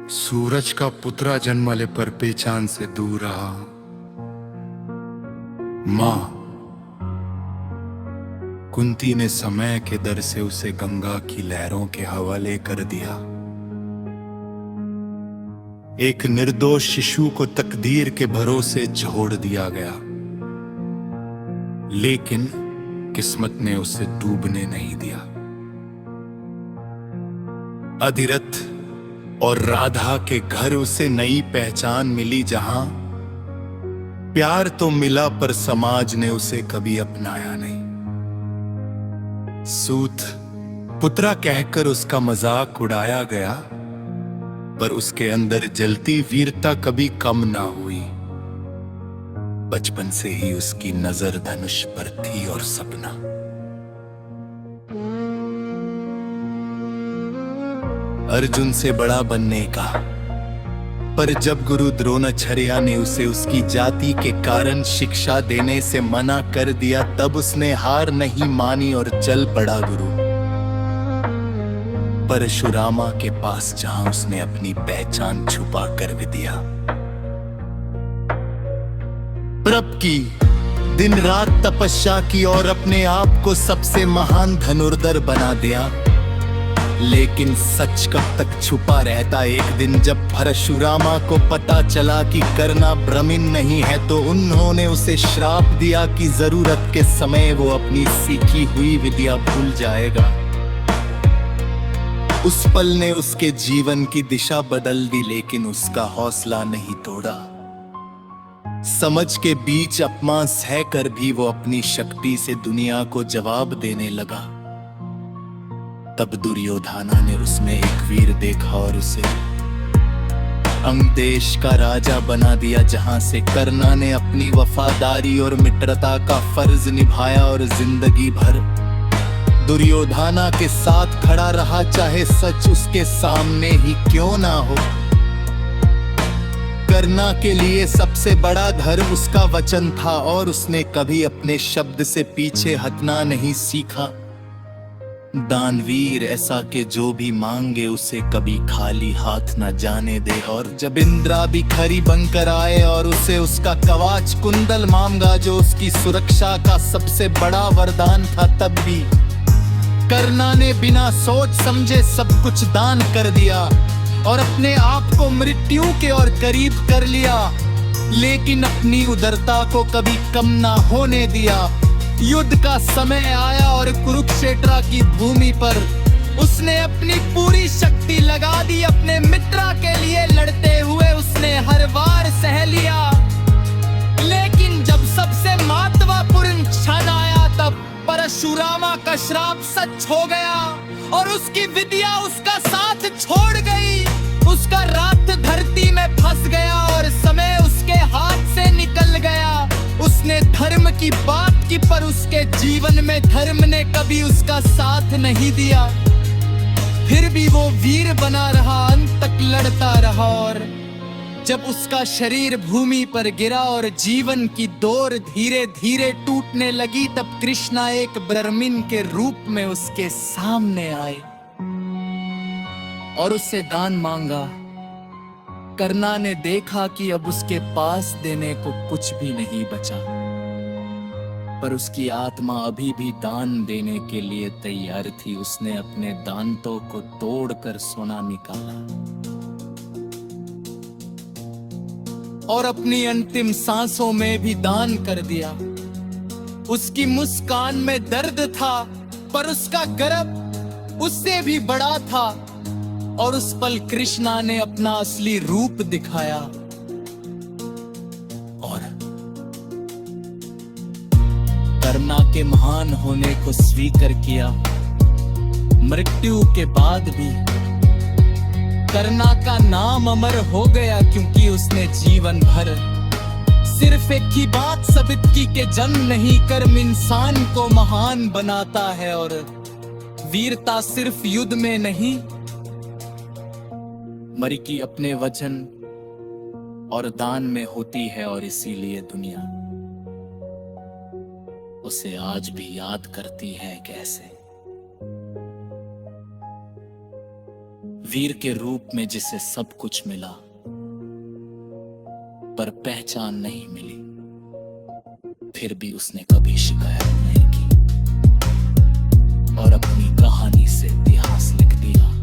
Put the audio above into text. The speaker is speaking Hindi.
सूरज का पुत्रा जन्मले पर पहचान से दूर रहा। मां कुंती ने समय के दर से उसे गंगा की लहरों के हवाले कर दिया। एक निर्दोष शिशु को तकदीर के भरोसे छोड़ दिया गया, लेकिन किस्मत ने उसे डूबने नहीं दिया। अधिरथ और राधा के घर उसे नई पहचान मिली, जहां प्यार तो मिला पर समाज ने उसे कभी अपनाया नहीं। सूत पुत्रा कहकर उसका मजाक उड़ाया गया, पर उसके अंदर जलती वीरता कभी कम ना हुई। बचपन से ही उसकी नजर धनुष पर थी और सपना अर्जुन से बड़ा बनने का। पर जब गुरु द्रोणाचार्य ने उसे उसकी जाति के कारण शिक्षा देने से मना कर दिया, तब उसने हार नहीं मानी और चल पड़ा गुरु परशुरामा के पास, जहां उसने अपनी पहचान छुपा कर विद्या प्रप की। दिन रात तपस्या की और अपने आप को सबसे महान धनुर्धर बना दिया। लेकिन सच कब तक छुपा रहता। एक दिन जब परशुरामा को पता चला कि करना ब्राह्मण नहीं है, तो उन्होंने उसे श्राप दिया कि जरूरत के समय वो अपनी सीखी हुई विद्या भूल जाएगा। उस पल ने उसके जीवन की दिशा बदल दी, लेकिन उसका हौसला नहीं तोड़ा। समझ के बीच अपमान सहकर भी वो अपनी शक्ति से दुनिया को जवाब देने लगा। तब दुर्योधना ने उसमें एक वीर देखा और उसे अंग देश का राजा बना दिया, जहां से कर्णा ने अपनी वफादारी और मित्रता का फर्ज निभाया और जिंदगी भर दुर्योधना के साथ खड़ा रहा, चाहे सच उसके सामने ही क्यों ना हो। कर्णा के लिए सबसे बड़ा धर्म उसका वचन था, और उसने कभी अपने शब्द से पीछे हटना नहीं सीखा। दानवीर ऐसा कि जो भी मांगे उसे कभी खाली हाथ न जाने दे। और जब इंद्रा भी खरी बनकर आए और उसे उसका कवच कुंडल मांगा, जो उसकी सुरक्षा का सबसे बड़ा वरदान था, तब भी कर्णा ने बिना सोच समझे सब कुछ दान कर दिया और अपने आप को मृत्यु के और करीब कर लिया। लेकिन अपनी उदारता को कभी कम ना होने दिया। युद्ध का समय आया और कुरुक्षेत्र की भूमि पर उसने अपनी पूरी शक्ति लगा दी। अपने मित्र के लिए लड़ते हुए उसने हर वार सह लिया। लेकिन जब सबसे महत्वपूर्ण क्षण आया, तब परशुरामा का श्राप सच हो गया और उसकी विद्या उसका साथ छोड़ गई। उसका रात धरती में फंस गया और समय उसके हाथ से निकल गया। उसने धर्म की बात की, पर उसके जीवन में धर्म ने कभी उसका साथ नहीं दिया। फिर भी वो वीर बना रहा, अंत तक लड़ता रहा। और जब उसका शरीर भूमि पर गिरा और जीवन की डोर धीरे धीरे टूटने लगी, तब कृष्णा एक ब्राह्मण के रूप में उसके सामने आए और उससे दान मांगा। कर्णा ने देखा कि अब उसके पास देने को कुछ भी नहीं बचा, पर उसकी आत्मा अभी भी दान देने के लिए तैयार थी। उसने अपने दांतों को तोड़कर सोना निकाला और अपनी अंतिम सांसों में भी दान कर दिया। उसकी मुस्कान में दर्द था, पर उसका गर्व उससे भी बड़ा था। और उस पल कृष्णा ने अपना असली रूप दिखाया और कर्णा के महान होने को स्वीकार किया। मृत्यु के बाद भी कर्णा का नाम अमर हो गया, क्योंकि उसने जीवन भर सिर्फ एक ही बात साबित की कि जन्म नहीं कर्म इंसान को महान बनाता है। और वीरता सिर्फ युद्ध में नहीं, मरी की अपने वचन और दान में होती है। और इसीलिए दुनिया उसे आज भी याद करती है कैसे वीर के रूप में जिसे सब कुछ मिला, पर पहचान नहीं मिली, फिर भी उसने कभी शिकायत नहीं की और अपनी कहानी से इतिहास लिख दिया।